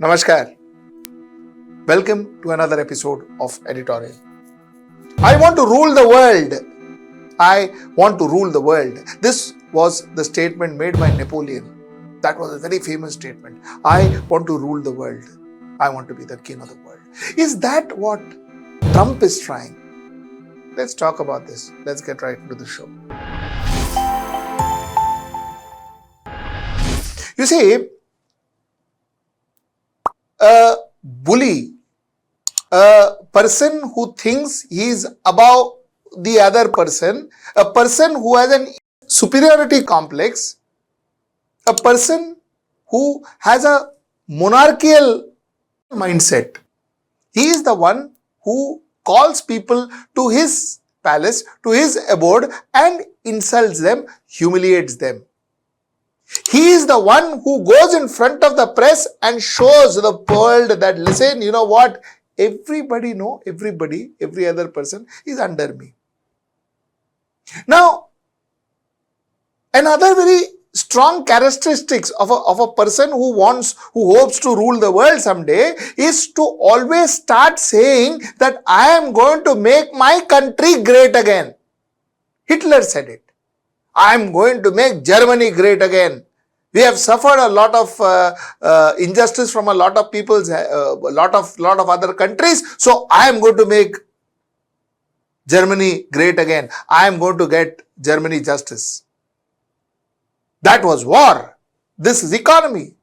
Namaskar. Welcome to another episode of Editorial. I want to rule the world. I want to rule the world. This was the statement made by Napoleon. That was a very famous statement. I want to rule the world. I want to be the king of the world. Is that what Trump is trying? Let's talk about this. Let's get right into the show. You see, a bully, a person who thinks he is above the other person, a person who has an superiority complex, a person who has a monarchical mindset. He is the one who calls people to his palace, to his abode and insults them, humiliates them. He is the one who goes in front of the press and shows the world that, listen, you know what? Everybody, every other person is under me. Now, another very strong characteristics of a person who hopes to rule the world someday is to always start saying that I am going to make my country great again. Hitler said it. I am going to make Germany great again. We have suffered a lot of injustice from a lot of people's, lot of other countries. So I am going to make Germany great again. I am going to get Germany justice. That was war. This is economy.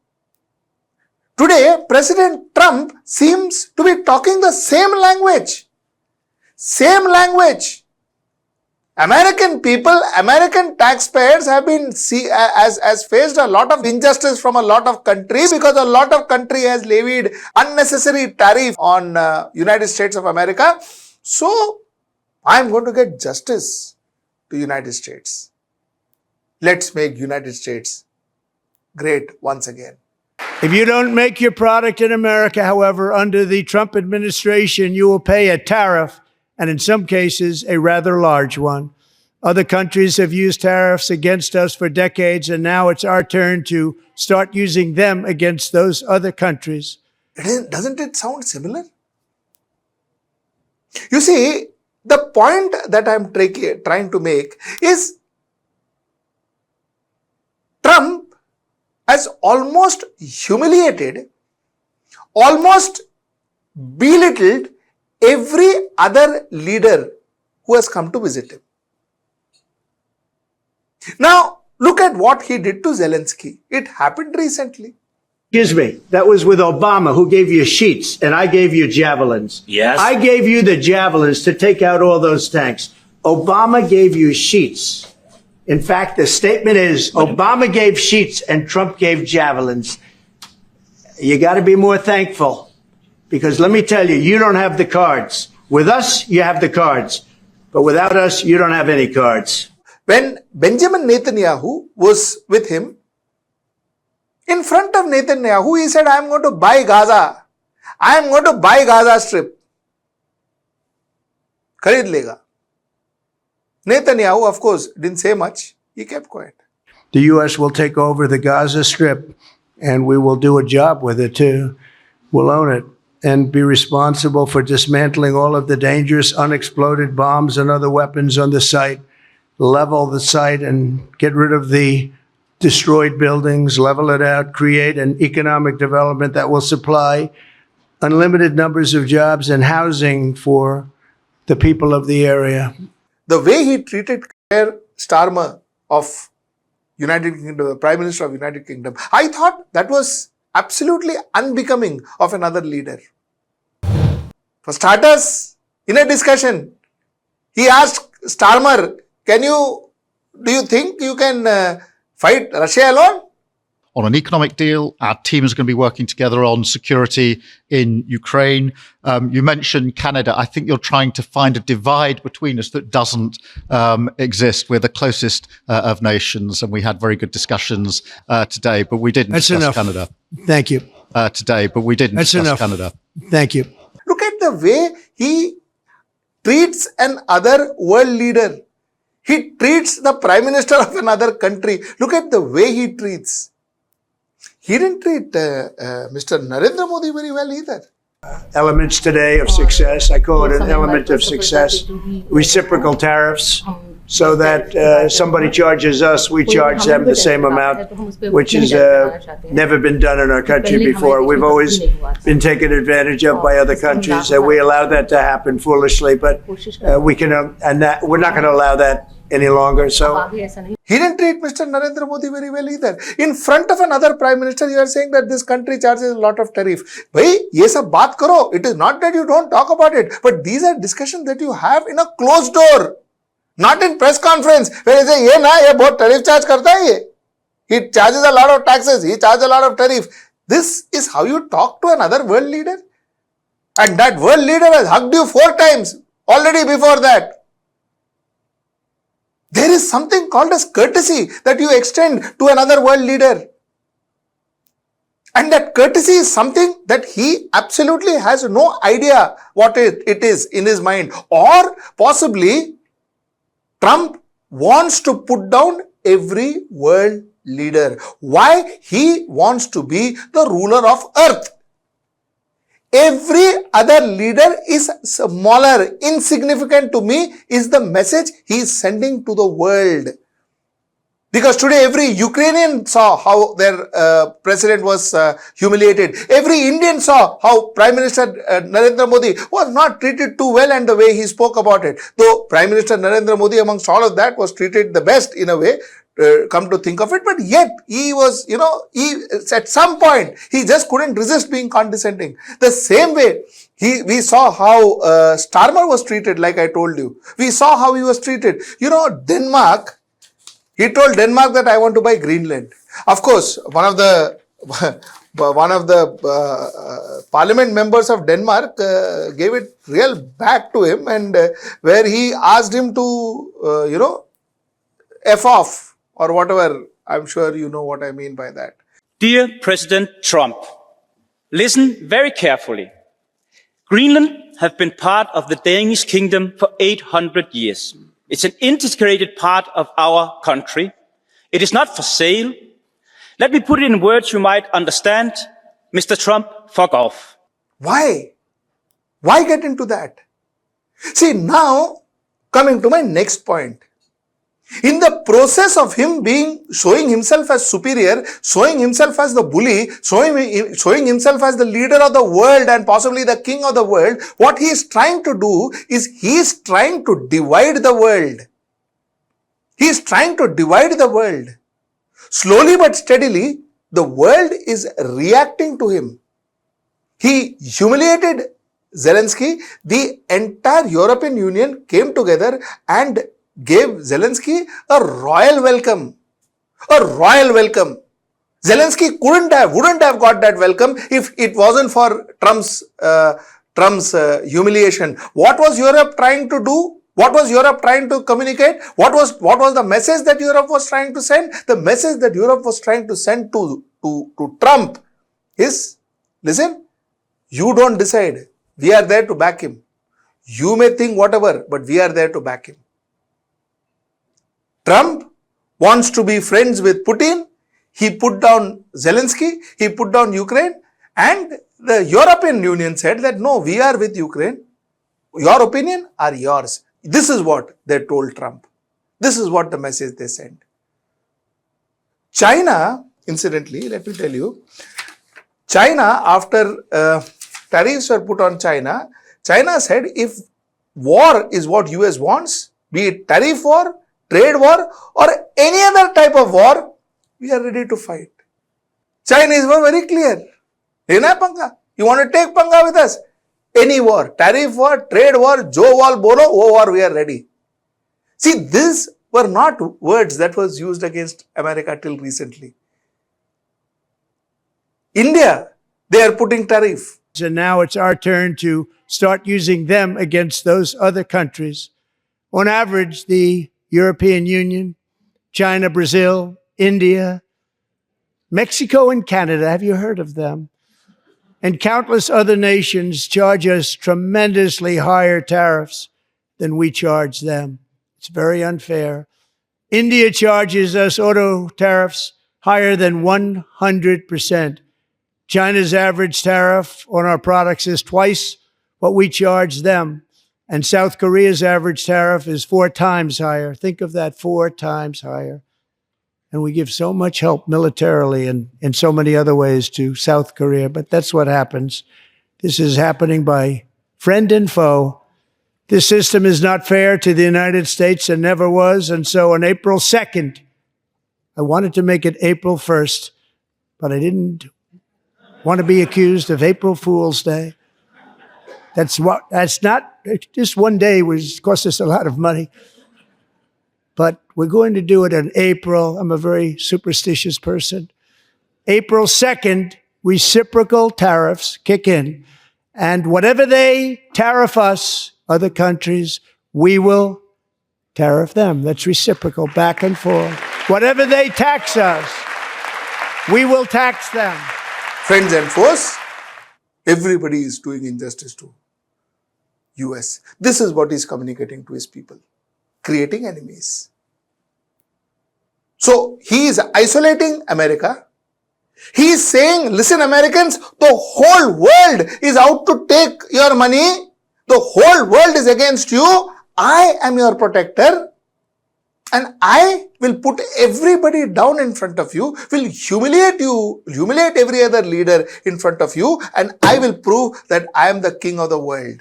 Today, President Trump seems to be talking the same language. Same language. American people, American taxpayers have been as faced a lot of injustice from a lot of countries because a lot of country has levied unnecessary tariff on United States of America. So, I am going to get justice to United States. Let's make United States great once again. If you don't make your product in America, however, under the Trump administration, you will pay a tariff, and in some cases, a rather large one. Other countries have used tariffs against us for decades, and now it's our turn to start using them against those other countries. Doesn't it sound similar? You see, the point that I'm trying to make is Trump has almost humiliated, almost belittled every other leader who has come to visit him. Now, look at what he did to Zelensky. It happened recently. Excuse me, that was with Obama, who gave you sheets, and I gave you javelins. Yes. I gave you the javelins to take out all those tanks. Obama gave you sheets. In fact, the statement is Obama gave sheets and Trump gave javelins. You got to be more thankful. Because let me tell you, you don't have the cards. With us, you have the cards. But without us, you don't have any cards. When Benjamin Netanyahu was with him, in front of Netanyahu, he said, I am going to buy Gaza. I am going to buy Gaza Strip. Kharid lega. Netanyahu, of course, didn't say much. He kept quiet. The U.S. will take over the Gaza Strip, and we will do a job with it, too. We'll own it and be responsible for dismantling all of the dangerous unexploded bombs and other weapons on the site, level the site and get rid of the destroyed buildings, level it out, create an economic development that will supply unlimited numbers of jobs and housing for the people of the area. The way he treated Keir Starmer of United Kingdom, the Prime Minister of United Kingdom, I thought that was absolutely unbecoming of another leader. For starters, in a discussion, he asked Starmer, do you think you can fight Russia alone? On an economic deal, our team is going to be working together on security in Ukraine. You mentioned Canada. I think you're trying to find a divide between us that doesn't exist. We're the closest of nations, and we had very good discussions today, but we didn't discuss Canada. Thank you. Today, but we didn't discuss Canada. Thank you. Look at the way he treats another world leader. He treats the Prime Minister of another country. Look at the way he treats. he didn't treat Mr. Narendra Modi very well either. Elements today of success. I call it an element of success. Reciprocal tariffs. So that somebody charges us, we charge them the same amount, which has never been done in our country before. We've always been taken advantage of by other countries, and we allow that to happen foolishly. But we're not going to allow that any longer. So he didn't treat Mr. Narendra Modi very well either. In front of another prime minister, you are saying that this country charges a lot of tariff. Bhai, ye sab baat karo. It is not that you don't talk about it, but these are discussions that you have in a closed door. Not in press conference where you say, ye bahut tariff charge karta hai ye. He charges a lot of taxes. He charges a lot of tariff. This is how you talk to another world leader. And that world leader has hugged you 4 times already before that. There is something called as courtesy that you extend to another world leader. And that courtesy is something that he absolutely has no idea what it is in his mind. Or possibly Trump wants to put down every world leader. Why? He wants to be the ruler of earth. Every other leader is smaller, insignificant to me, is the message he is sending to the world. Because today every Ukrainian saw how their president was humiliated. Every Indian saw how Prime Minister Narendra Modi was not treated too well and the way he spoke about it. Though Prime Minister Narendra Modi amongst all of that was treated the best in a way, come to think of it, but yet he was, he at some point, he just couldn't resist being condescending. The same way, we saw how Starmer was treated, like I told you. We saw how he was treated. Denmark, he told Denmark that I want to buy Greenland. Of course, one of the parliament members of Denmark gave it real back to him, and where he asked him to, F off or whatever. I'm sure you know what I mean by that. Dear President Trump, listen very carefully. Greenland have been part of the Danish kingdom for 800 years. It's an integrated part of our country. It is not for sale. Let me put it in words you might understand. Mr. Trump, fuck off. Why? Why get into that? See, now coming to my next point. In the process of him showing himself as superior, showing himself as the bully, showing himself as the leader of the world and possibly the king of the world, what he is trying to do is he is trying to divide the world. He is trying to divide the world. Slowly but steadily, the world is reacting to him. He humiliated Zelensky. The entire European Union came together and gave Zelensky a royal welcome. A royal welcome. Zelensky wouldn't have got that welcome if it wasn't for Trump's humiliation. What was Europe trying to do? What was Europe trying to communicate? What was the message that Europe was trying to send? The message that Europe was trying to send to Trump is, listen, you don't decide. We are there to back him. You may think whatever, but we are there to back him. Trump wants to be friends with Putin. He put down Zelensky. He put down Ukraine. And the European Union said that no, we are with Ukraine. Your opinion are yours. This is what they told Trump. This is what the message they sent. China, incidentally, let me tell you, China, after tariffs were put on China, China said if war is what US wants, be it tariff war, trade war or any other type of war, we are ready to fight. Chinese were very clear. Lena panga. You want to take panga with us? Any war, tariff war, trade war, jo wall bolo, wo war, we are ready. See, these were not words that was used against America till recently. India, they are putting tariff. And now it's our turn to start using them against those other countries. On average, the European Union, China, Brazil, India, Mexico and Canada, have you heard of them? And countless other nations charge us tremendously higher tariffs than we charge them. It's very unfair. India charges us auto tariffs higher than 100%. China's average tariff on our products is twice what we charge them. And South Korea's average tariff is 4 times higher. Think of that, 4 times higher. And we give so much help militarily and in so many other ways to South Korea. But that's what happens. This is happening by friend and foe. This system is not fair to the United States and never was. And so on April 2nd, I wanted to make it April 1st, but I didn't want to be accused of April Fool's Day. That's not, just one day was cost us a lot of money. But we're going to do it in April. I'm a very superstitious person. April 2nd, reciprocal tariffs kick in. And whatever they tariff us, other countries, we will tariff them. That's reciprocal, back and forth. Whatever they tax us, we will tax them. Friends and foes, everybody is doing injustice to US. This is what he's communicating to his people, creating enemies. So he is isolating America. He is saying, listen Americans, the whole world is out to take your money. The whole world is against you. I am your protector. And I will put everybody down in front of you, will humiliate you, humiliate every other leader in front of you, and I will prove that I am the king of the world.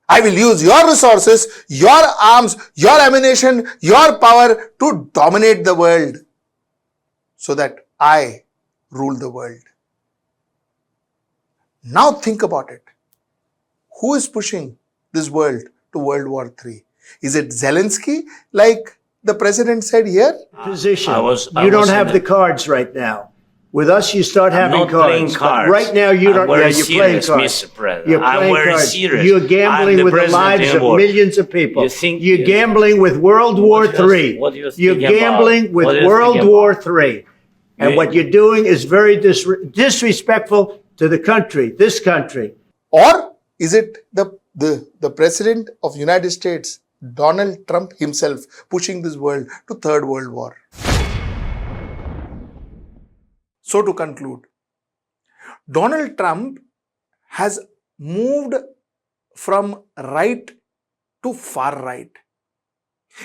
I will use your resources, your arms, your ammunition, your power to dominate the world so that I rule the world. Now think about it. Who is pushing this world to World War III? Is it Zelensky, like the president said here? Position. You don't have the cards right now. With us, you start having not cards. playing cards. Right now, you don't. I'm very You're playing serious, cards. Mr. President. You're I'm playing very cards. serious. You're gambling I'm the with the president lives in of war. millions of people. You think- You're gambling with World War III. what do you think You're about- gambling with what do you World think War about? III. And You- what you're doing is very disrespectful to the country, this country. Or is it the president of United States, Donald Trump himself, pushing this world to Third World War? So to conclude, Donald Trump has moved from right to far right.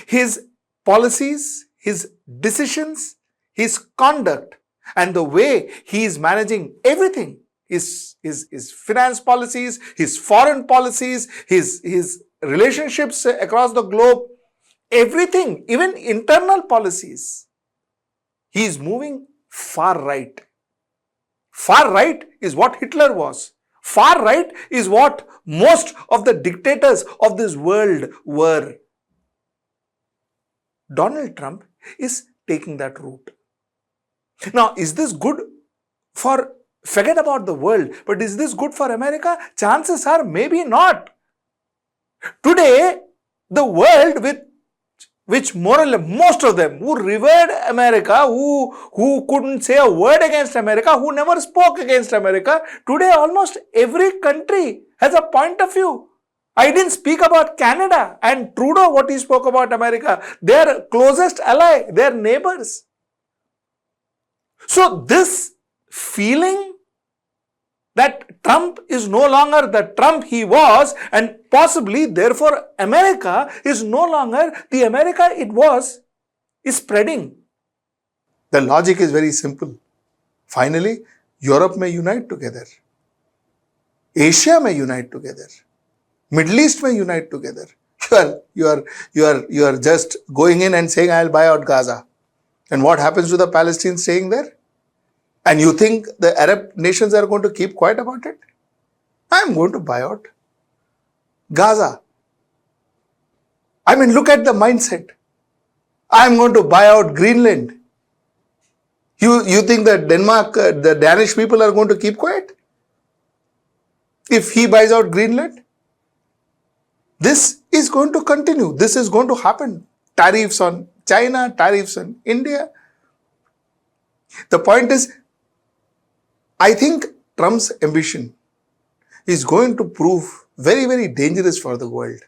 His policies, his decisions, his conduct, and the way he is managing everything, his finance policies, his foreign policies, his relationships across the globe, everything, even internal policies, he is moving far right. Far right is what Hitler was. Far right is what most of the dictators of this world were. Donald Trump is taking that route. Now, is this good for, forget about the world, but is this good for America? Chances are maybe not. Today, the world which more or less, most of them who revered America, who couldn't say a word against America, who never spoke against America, today almost every country has a point of view. I didn't speak about Canada and Trudeau, what he spoke about America, their closest ally, their neighbors. So this feeling that Trump is no longer the Trump he was, and possibly therefore America is no longer the America it was, is spreading. The logic is very simple. Finally, Europe may unite together. Asia may unite together. Middle East may unite together. You are just going in and saying, I'll buy out Gaza. And what happens to the Palestinians staying there? And you think the Arab nations are going to keep quiet about it? I'm going to buy out Gaza. I mean, look at the mindset. I'm going to buy out Greenland. You think that Denmark, the Danish people are going to keep quiet? If he buys out Greenland? This is going to continue. This is going to happen. Tariffs on China, tariffs on India. The point is, I think Trump's ambition is going to prove very, very dangerous for the world.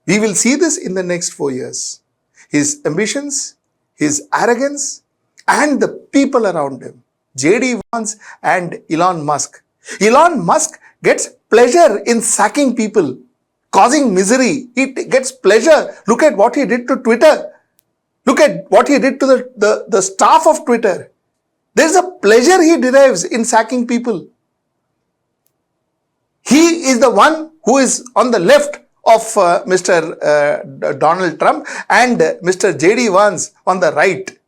We will see this in the next 4 years. His ambitions, his arrogance, and the people around him, J.D. Vance and Elon Musk. Elon Musk gets pleasure in sacking people, causing misery. He gets pleasure. Look at what he did to Twitter. Look at what he did to the staff of Twitter. There's a pleasure he derives in sacking people. He is the one who is on the left of Mr. Donald Trump and Mr. J.D. Vance on the right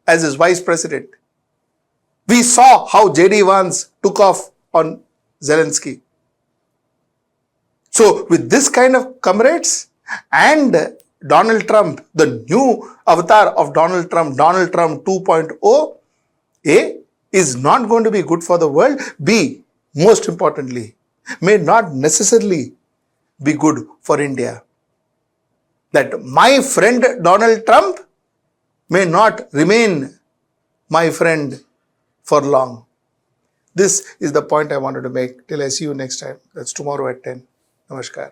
as his vice president. We saw how J.D. Vance took off on Zelensky. So with this kind of comrades and Donald Trump, the new avatar of Donald Trump 2.0, A, is not going to be good for the world. B, most importantly, may not necessarily be good for India. That my friend Donald Trump may not remain my friend for long. This is the point I wanted to make. Till I see you next time. That's tomorrow at 10. Namaskar.